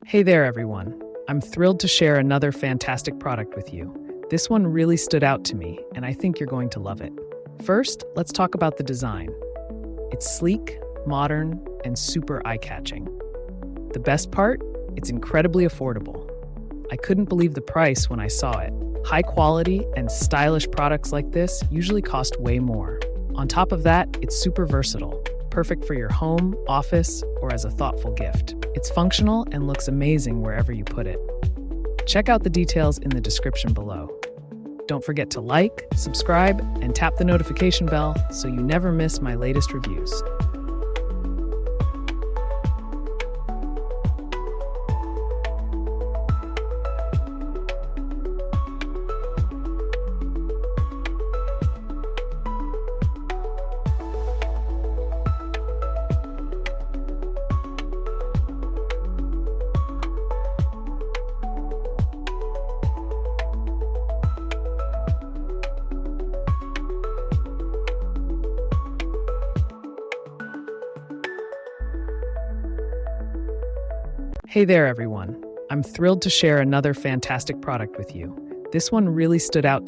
Hey there, everyone. I'm thrilled to share another fantastic product with you. This one really stood out to me, and I think you're going to love it. First, let's talk about the design. It's sleek, modern, and super eye-catching. The best part? It's incredibly affordable. I couldn't believe the price when I saw it. High quality and stylish products like this usually cost way more. On top of that, it's super versatile, perfect for your home, office, or as a thoughtful gift. It's functional and looks amazing wherever you put it. Check out the details in the description below. Don't forget to like, subscribe, and tap the notification bell so you never miss my latest reviews. Hey there, everyone. I'm thrilled to share another fantastic product with you. This one really stood out to me.